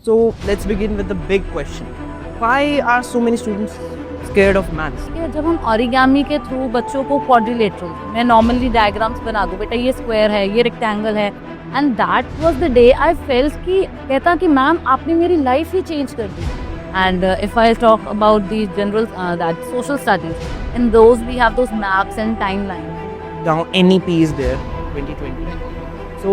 So let's begin with the big question. Why are so many students scared of maths? कि जब हम ऑरिगामी के through बच्चों को क्वाड्रिलेटरल मैं नॉर्मली डायग्राम्स बना दूं बेटा ये स्क्वायर है ये रेक्टेंगल है and that was the day I felt कि कहता कि मैम आपने मेरी लाइफ ही चेंज कर दी and if I talk about the general that social studies in those we have those maps and timeline Now NEP is there, 2020. So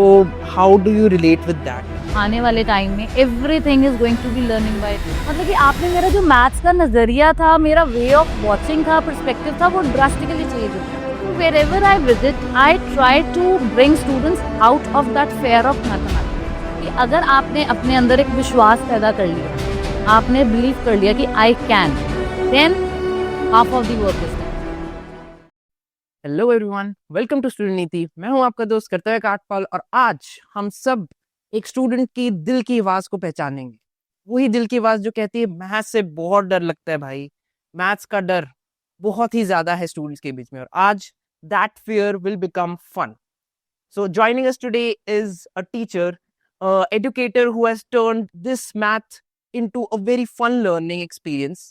how do you relate with that? आने वाले time में everything is going to be learning by मतलब कि आपने मेरा जो maths का नजरिया था मेरा वे ऑफ वॉचिंग था पर्सपेक्टिव था वो ड्रास्टिकली चेंज हो गया wherever I visit I try to bring students out of that fear of mathematics कि अगर आपने अपने अंदर एक विश्वास पैदा कर लिया आपने बिलीव कर लिया कि I can then half of the work is done. Hello everyone, welcome to student Niti. मैं हूं आपका दोस्त कर्तव्य काटपाल और आज हम सब एक स्टूडेंट की दिल की आवाज को पहचानेंगे। वही दिल की आवाज जो कहती है मैथ्स से बहुत डर लगता है भाई, मैथ्स का डर बहुत ही ज्यादा है स्टूडेंट्स के बीच में और आज that fear will become fun. So joining us today is a teacher, educator who has turned this math into a very fun learning experience,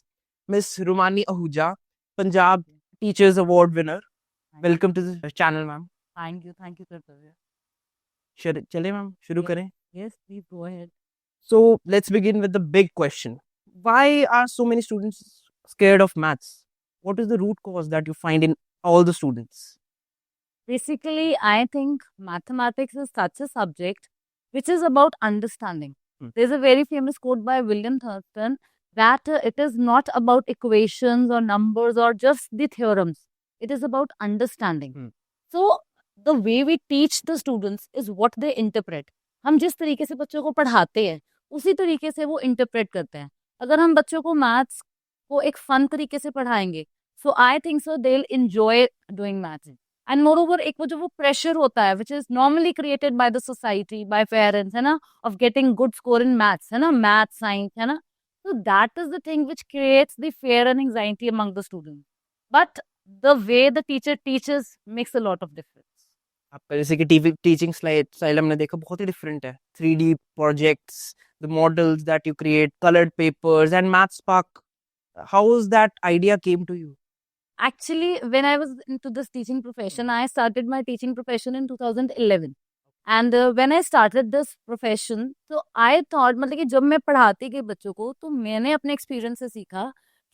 Miss Rumani Ahuja, Punjab Teachers Award winner. Welcome to the channel ma'am. Thank you कर्तव्य. चले ma'am शुरू Yes. करें। Yes, please go ahead. So let's begin with the big question, why are so many students scared of maths? What is the root cause that you find in all the students? Basically, I think mathematics is such a subject which is about understanding. There's a very famous quote by William Thurston that it is not about equations or numbers or just the theorems. It is about understanding. So, the way we teach the students is what they interpret. हम जिस तरीके से बच्चों को पढ़ाते हैं उसी तरीके से वो इंटरप्रेट करते हैं. अगर हम बच्चों को मैथ्स को एक फन तरीके से पढ़ाएंगे so I think so they will enjoy doing maths. And moreover एक वो जो वो प्रेशर होता है which is normally created by the society by parents है ना of getting good score in maths है ना मैथ्स साइंस है ना so that is the thing which creates the fear and anxiety among the students. But the way the teacher teaches makes a lot of difference. आपका जैसे कि teaching style हमने देखा बहुत ही डिफरेंट है। 3D projects, the models that you create, coloured papers and maths park, how is that idea came to you? Actually, when I was into this teaching profession, I started my teaching profession in 2011. And when I started this profession, so I thought मतलब कि जब मैं पढ़ाती गई बच्चों को तो मैंने अपने एक्सपीरियंस से सीखा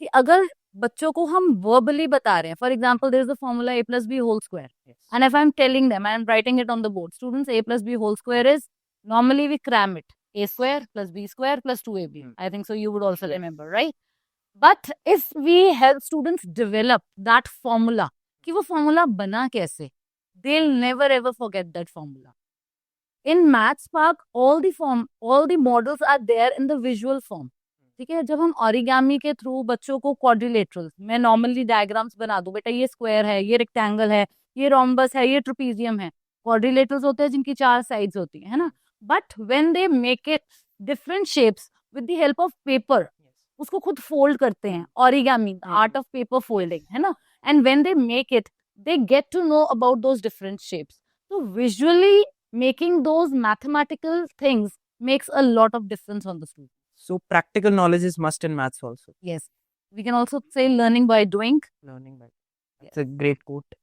कि अगर बच्चों को हम वर्बली बता रहे हैं for example there is the formula a plus b whole square and if I am telling them I am writing it on the board students a plus b whole square is normally we cram it a square plus b square plus 2ab. I think so you would also remember, right? But if we help students develop that formula कि वो formula बना कैसे, they'll never ever forget that formula. In Maths Park, all the models are there in the visual form. ठीक है, जब हम origami के through बच्चों को quadrilaterals, मैं normally diagrams बना दूं बेटा ये square है, ये rectangle है, ये rhombus है, ये trapezium है. Quadrilaterals होते हैं जिनकी 4 sides होती है ना. But when they make it different shapes with the help of paper, उसको खुद fold करते हैं. Origami, the art of paper folding, है ना. And when they make it, they get to know about those different shapes. So visually making those mathematical things makes a lot of difference on the student. So practical knowledge is must in maths also. Yes. We can also say learning by doing. Learning by. That's a great quote.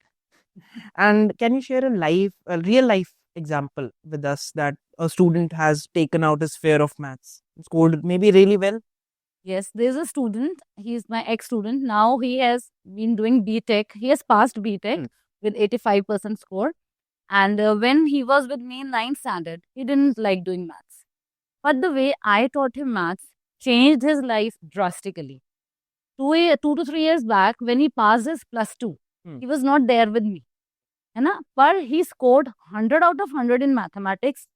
And can you share a real life example with us that a student has taken out his fear of maths, scored maybe really well? Yes, there's a student. He's my ex-student. Now he has been doing B.Tech. He has passed B.Tech with 85% score. And when he was with me in 9th standard, he didn't like doing maths. But the way I taught him maths changed his life drastically. 2 to 3 years back, when he passed his +2, he was not there with me. है ना? But he scored 100 out of 100 in mathematics.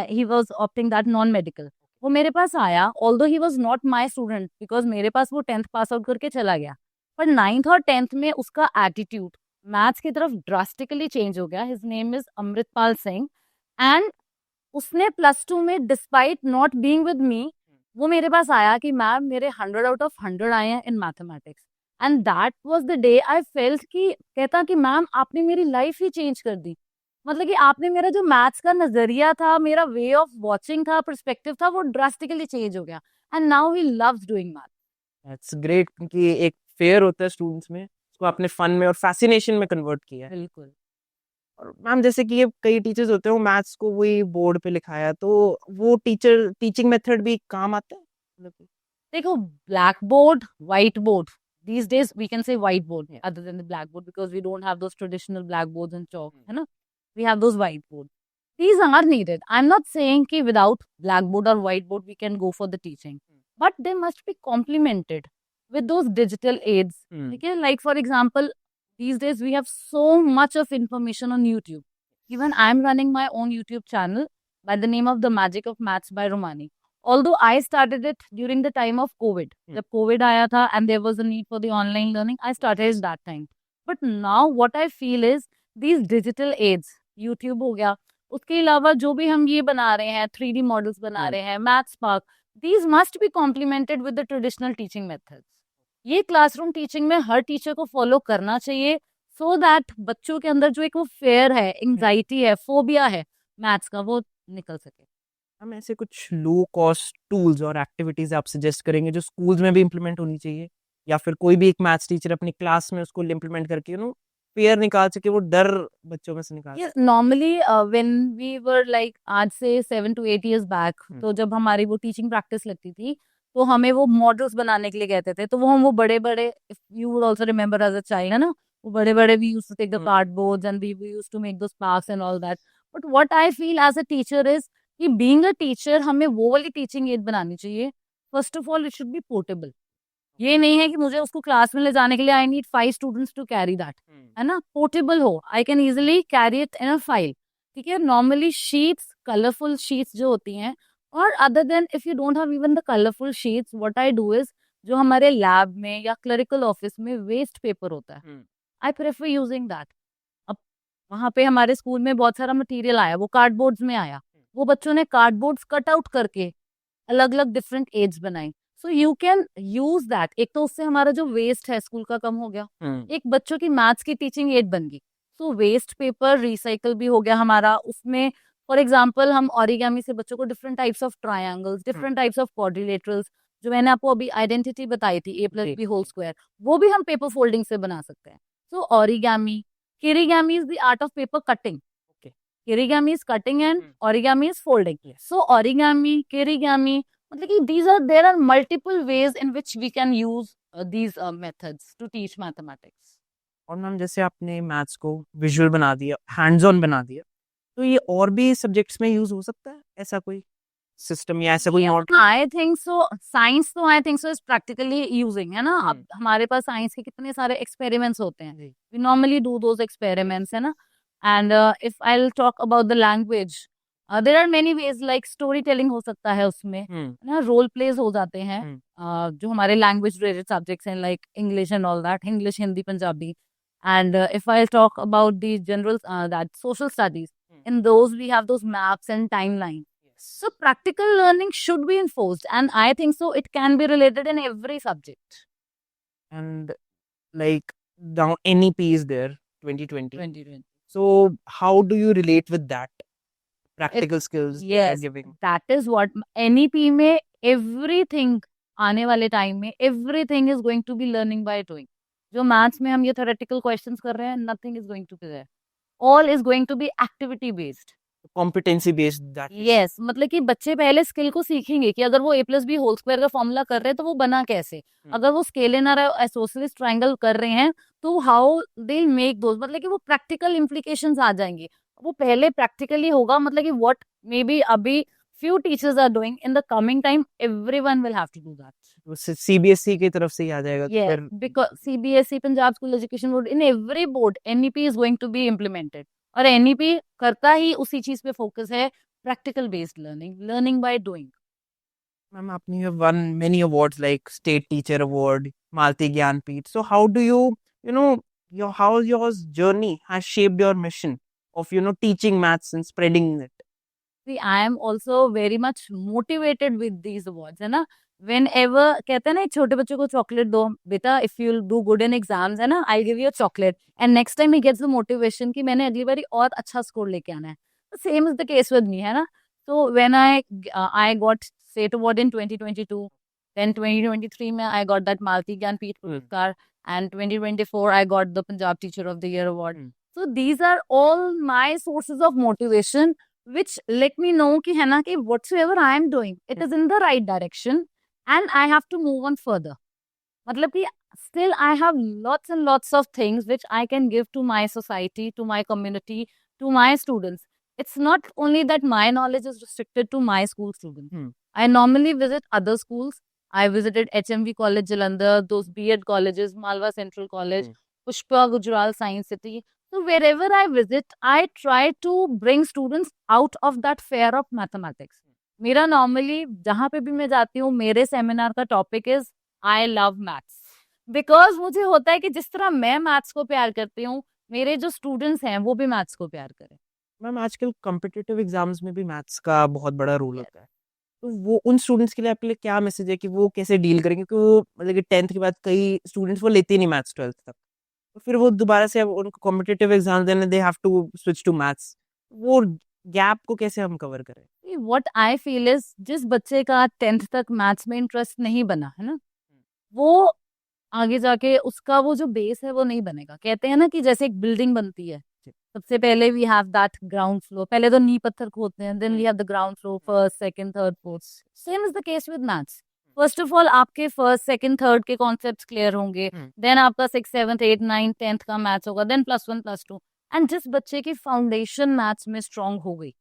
He was opting that non-medical. वो मेरे पास आया, although he was not my student, because मेरे पास वो 10th pass out करके चला गया. पर 9th और 10th में उसका एटीट्यूड मैथ्स की तरफ ड्रास्टिकली चेंज हो गया. His name is Amritpal Singh and उसने +2 में despite not being with me वो मेरे पास आया कि मैम मेरे 100 आउट ऑफ 100 आए हैं in mathematics and that was the day I felt कि कहता कि मैम आपने मेरी लाइफ ही चेंज कर दी. मतलब कि आपने मेरा जो मैथ्स का नजरिया था, मेरा वे ऑफ वॉचिंग था, पर्सपेक्टिव था, वो ड्रास्टिकली चेंज हो गया and now he loves doing math. That's great, क्योंकि एक फेयर होता है स्टूडेंट्स में, उसको आपने फन में और फैसिनेशन में कन्वर्ट किया है। बिल्कुल। और मैम जैसे कि ये कई टीचर्स होते हैं वो मैथ्स को वही बोर्ड पे लिखाया, तो वो टीचर टीचिंग मेथड भी काम आता है मतलब कि? देखो, black board, white board, these days we can say white board Yeah. other than the blackboard because we don't have those traditional blackboards and chalk, Hmm. है ना? We have those whiteboard. These are needed. I'm not saying कि without blackboard or whiteboard we can go for the teaching, but they must be complemented with those digital aids. Hmm. ठीक है? Like for example, these days we have so much of information on YouTube. Even I'm running my own YouTube channel by the name of The Magic of Maths by Romani. Although I started it during the time of COVID. जब COVID आया था and there was a need for the online learning, I started it that time. But now what I feel is these digital aids, YouTube हो गया, उसके अलावा जो भी हम ये बना रहे हैं, 3D मॉडल्स बना रहे हैं, maths park, these must be complemented with the traditional teaching methods. ये क्लासरूम टीचिंग में हर टीचर को फॉलो करना चाहिए so that बच्चों के अंदर जो एक वो फेयर है, एंग्जाइटी है, फोबिया है मैथ्स का, वो निकल सके। हम ऐसे कुछ लो कॉस्ट टूल्स और एक्टिविटीज आप सजेस्ट करेंगे जो स्कूल्स में भी इम्प्लीमेंट होनी चाहिए, या फिर कोई भी एक मैथ्स टीचर अपनी क्लास में उसको इम्प्लीमेंट करके फेयर निकाल सके, वो डर बच्चों में से निकाल Yes, सके? normally when we were like आज से 7 to 8 years back, तो जब हमारी वो टीचिंग प्रैक्टिस लगती थी तो हमें वो मॉडल्स बनाने के लिए कहते थे, तो वो हम वो बड़े बड़े, if you would also remember as a child, है ना, वो बड़े बड़े we used to take the cardboards and we used to make those parks and all that. But what I feel as a teacher is कि being a teacher हमें वो वाली teaching aid बनानी चाहिए। First of all it should be portable. ये नहीं है कि मुझे उसको क्लास में ले जाने के लिए I need 5 students to carry that, है ना, पोर्टेबल हो, I can easily carry it in a file. ठीक है, नॉर्मली शीट्स, कलरफुल शीट्स जो होती हैं, और other than if you don't have even the colourful sheets, what I do is जो हमारे लैब में या क्लरिकल ऑफिस में वेस्ट पेपर होता है, आई प्रेफर यूजिंग दैट। अब वहां पे हमारे स्कूल में बहुत सारा मटेरियल आया, वो कार्डबोर्ड्स में आया, वो बच्चों ने कार्डबोर्ड्स कट आउट करके अलग अलग डिफरेंट एड्स बनाई। So you can use that. एक तो उससे हमारा जो वेस्ट है स्कूल का कम हो गया, एक बच्चों की मैथ्स की टीचिंग एड बन गई। सो वेस्ट पेपर रिसाइकल भी हो गया हमारा उसमें। फॉर एग्जाम्पल हम ऑरिगेमी से बच्चों को different types of triangles, different types of quadrilaterals, जो मैंने आपको अभी आइडेंटिटी बताई थी A+B होल स्क्वायर, वो भी हम पेपर फोल्डिंग से बना सकते हैं। So origami, kirigami is the art of paper cutting. Kirigami is cutting and origami is folding. So origami, kirigami, मतलब कि there are multiple ways in which we can use these methods to teach mathematics. और ma'am जैसे आपने maths को visual बना दिया, hands on बना दिया, तो ये और भी सब्जेक्ट्स में यूज हो सकता है, ऐसा कोई सिस्टम या ऐसा कोई और? आई थिंक सो, साइंस तो आई think so is practically using, है ना। अब हमारे पास साइंस के कितने सारे एक्सपेरिमेंट्स होते हैं, we normally do those experiments, है ना। And if I will talk about the language, there are many ways, like story telling हो सकता है उसमें, ना, रोल प्लेज हो जाते हैं, जो हमारे लैंग्वेज रिलेटेड सब्जेक्ट्स हैं, like English and all that, English, Hindi, Punjabi. And if I talk about the general that social studies, in those we have those maps and timeline. So practical learning should be enforced, and I think so it can be related in every subject. And like now NEP is there, 2020. 2020. So how do you relate with that practical skills they're Yes, giving? that is what NEP में everything, आने वाले time में everything is going to be learning by doing. जो maths में हम ये theoretical questions कर रहे हैं, nothing is going to be there. All is going to be activity based. Competency based, that is. Yes, मतलब कि बच्चे पहले स्किल को सीखेंगे कि अगर वो A+B होल स्क्वायर का फॉर्मूला कर रहे हैं तो वो बना कैसे, अगर वो स्केलर और आइसोसेलेस ट्रायंगल कर रहे हैं तो हाउ दे मेक दोस, मतलब कि वो प्रैक्टिकल इम्प्लीकेशंस आ जाएंगे। वो पहले प्रैक्टिकली होगा, मतलब कि व्हाट मे बी अभी few teachers are doing, in the coming time everyone will have to do that. वो CBSE की तरफ से ही आ जाएगा Yeah, फिर? because CBSE, Punjab School Education Board, in every board NEP is going to be implemented. और NEP करता ही उसी चीज पे फोकस है, practical based learning, learning by doing. Ma'am आपने you have won many awards like State Teacher Award, Malti Gyanpeeth. So how do you know how your journey has shaped your mission of teaching maths and spreading it? See, I am also very much motivated with these awards, है ना. Whenever कहते हैं ना, एक छोटे बच्चे को chocolate दो, बेटा if you do good in exams, है ना, I give you a chocolate, and next time he gets the motivation कि मैंने अगली बारी और अच्छा स्कोर लेके आना है. Same is the case with me, है ना. So when I got state award in 2022, then 2023 में I got that Malti Gyanpith Puraskar, and 2024 I got the Punjab Teacher of the Year award. So these are all my sources of motivation, which let me know कि है ना कि whatsoever I am doing, it is in the right direction, and I have to move on further. मतलब कि still I have lots and lots of things which I can give to my society, to my community, to my students. It's not only that my knowledge is restricted to my school students. I normally visit other schools. I visited HMV College Jalandhar, those B.Ed colleges, Malwa Central College, Pushpa Gujral Science City. So wherever I visit, I try to bring students out of that fear of mathematics. मेरा normally जहाँ पे भी मैं जाती हूँ, मेरे seminar का topic is I love maths, because मुझे होता है कि जिस तरह मैं मैथ्स को प्यार करती हूँ, मेरे जो स्टूडेंट्स हैं वो भी मैथ्स को प्यार करें. मैम आजकल कॉम्पिटिटिव एग्जाम्स में भी मैथ्स का बहुत बड़ा रोल होता है, तो वो उन स्टूडेंट्स के लिए आपके लिए क्या मैसेज है कि वो कैसे डील करेंगे, क्योंकि वो मतलब कि 10th के बाद कई स्टूडेंट्स वो लेते ही नहीं मैथ्स 12th तक, तो फिर वो दोबारा से अब उनको कॉम्पिटिटिव एग्जाम देने they have to switch to maths, वो गैप को कैसे हम कवर करें? व्हाट आई फील इज, जिस बच्चे का 10th तक मैथ्स में इंटरेस्ट नहीं बना है ना, वो आगे जाके उसका वो जो बेस है वो नहीं बनेगा. कहते हैं ना कि जैसे एक बिल्डिंग बनती है, सबसे पहले we have that ground floor, पहले तो नींव पत्थर खोदते हैं, then we have the ground floor, first second third fourth. Same is the case with maths. First of all आपके फर्स्ट सेकंड थर्ड के कॉन्सेप्ट्स क्लियर होंगे, देन आपका 6 7 8 9 10th का मैथ्स होगा, देन +1 +2. एंड जिस बच्चे की फाउंडेशन मैथ्स में स्ट्रांग हो गई,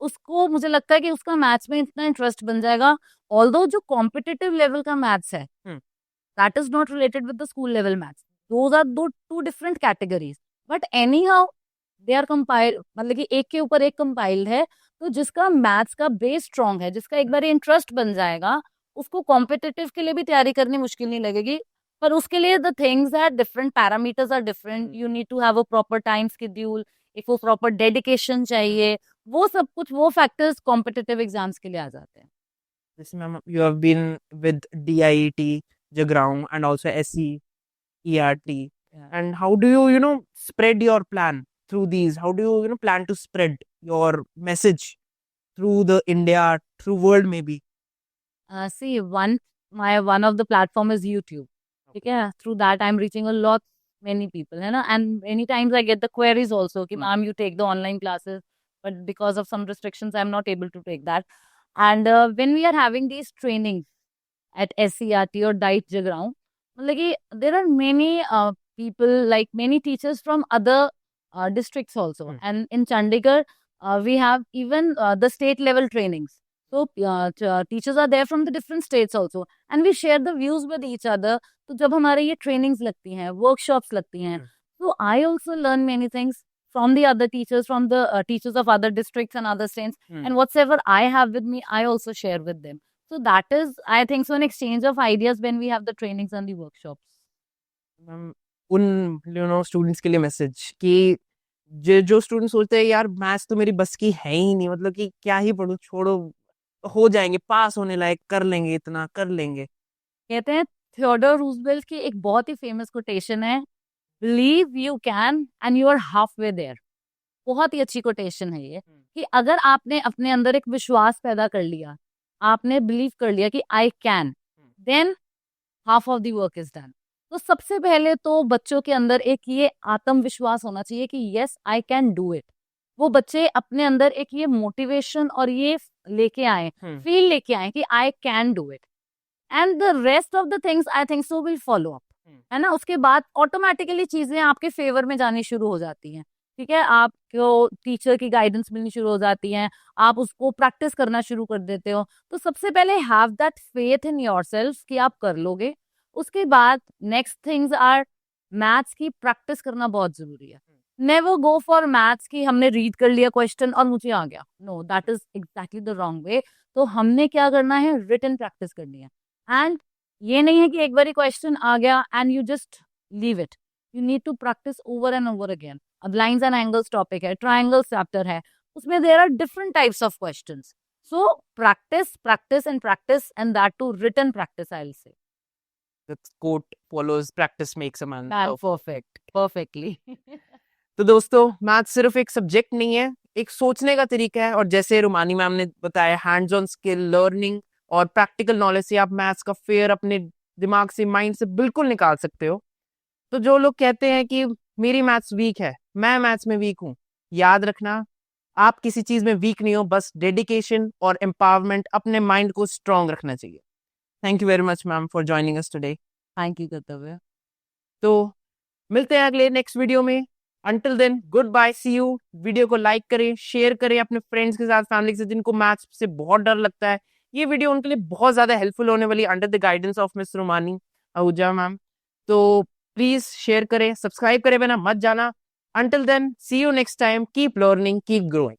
उसको मुझे लगता है कि उसका मैथ्स में इतना इंटरेस्ट बन जाएगा. ऑल्दो जो कॉम्पिटिटिव लेवल का मैथ्स है, that is not related with the school level maths. Those are two different categories. But anyhow, they are compiled, मतलब कि एक के ऊपर एक compiled है. तो जिसका मैथ्स का बेस स्ट्रॉन्ग है, जिसका एक बार इंटरेस्ट बन जाएगा, उसको कॉम्पिटिटिव के लिए भी तैयारी करनी मुश्किल नहीं लगेगी. पर उसके लिए the things are different, parameters are different, you need to have a proper time schedule, एक वो प्रॉपर डेडिकेशन चाहिए, वो सब कुछ, वो फैक्टर्स कॉम्पिटिटिव एग्जाम्स के लिए आ जाते हैं. जैसे ma'am you have been with DIET Jaggrao and also SCERT, and how do you spread your plan through these? How do you plan to spread your message through the India, through world maybe? See, one of the platform is YouTube. ठीक है, through that I'm reaching a lot many people, है ना, and many times I get the queries also कि ma'am you take the online classes, but because of some restrictions I'm not able to take that. And when we are having these trainings at SCRT or Diet Jaggrao, मतलब कि there are many people, like many teachers from other districts also. And in Chandigarh we have even the state level trainings. So teachers are there from the different states also, and we share the views with each other. तो जब हमारे ये trainings लगती हैं, workshops लगती हैं, so I also learn many things from the other teachers, from the teachers of other districts and other states, and whatever I have with me, I also share with them. So that is, I think so, an exchange of ideas when we have the trainings and the workshops. उन students के लिए message कि जो student सोचते हैं यार maths तो मेरी बस की है ही नहीं, मतलब कि क्या ही पढ़ूं, छोड़ो, हो जाएंगे, पास होने लायक, कर लेंगे, इतना कर लेंगे. कहते हैं थियोडोर रूजवेल्ट की एक बहुत ही फेमस कोटेशन है, believe you can and you are half way there. बहुत ही अच्छी कोटेशन है ये, कि अगर आपने अपने अंदर एक विश्वास पैदा कर लिया, आपने बिलीव कर लिया कि I can, than half of the work is done. तो सबसे पहले तो बच्चों के अंदर एक ये आत्मविश्वास होना चाहिए कि yes I can do it. वो बच्चे अपने अंदर एक ये मोटिवेशन और ये लेके आए, फील लेके आए कि I can do it, and the rest of the things I think so will follow up, है ना. उसके बाद ऑटोमेटिकली चीजें आपके फेवर में जानी शुरू हो जाती हैं. ठीक है, आपको टीचर की गाइडेंस मिलनी शुरू हो जाती है, आप उसको प्रैक्टिस करना शुरू कर देते हो. तो सबसे पहले have that faith in yourself कि आप कर लोगे. उसके बाद नेक्स्ट थिंग्स आर, मैथ्स की प्रैक्टिस करना बहुत जरूरी है. नेवर गो फॉर मैथ्स कि हमने रीड कर लिया क्वेश्चन और मुझे आ गया. No, that is exactly the wrong way. तो हमने क्या करना है, रिटन प्रैक्टिस करनी है. एंड ये नहीं है कि एक बार क्वेश्चन आ गया and you just leave it. You need to practice over and over again. अब लाइंस एंड एंगल्स टॉपिक है, ट्राइंगल्स चैप्टर है, उसमें there are different types of questions. So practice and that too written practice, I'll say. The quote follows, practice makes a man Man perfect. perfectly. तो दोस्तों, math सिर्फ एक subject नहीं है, एक सोचने का तरीका है। और जैसे रुमानी मैम ने बताया, हैंड्स ऑन स्किल लर्निंग और प्रैक्टिकल नॉलेज से आप मैथ्स का फेयर अपने दिमाग से, माइंड से बिल्कुल निकाल सकते हो। तो जो लोग कहते हैं कि मेरी मैथ्स वीक है, मैं मैथ्स में वीक हूँ, याद रखना, आप किसी चीज में वीक नहीं हो, बस डेडिकेशन और एम्पावरमेंट, अपने माइंड को स्ट्रांग रखना चाहिए। Thank you very much ma'am for joining us today. Thank you, Kartavya. तो मिलते हैं अगले नेक्स्ट वीडियो में। Until then, good bye, see you. Video को लाइक करें, शेयर करें अपने फ्रेंड्स के साथ, फैमिली के साथ, जिनको मैथ्स से बहुत डर लगता है। ये वीडियो उनके लिए बहुत ज्यादा हेल्पफुल होने वाली, under the guidance of miss Rumani Ahuja ma'am. तो प्लीज शेयर करें, सब्सक्राइब करें बिना मत जाना। Until then, see you next time, keep learning, keep growing.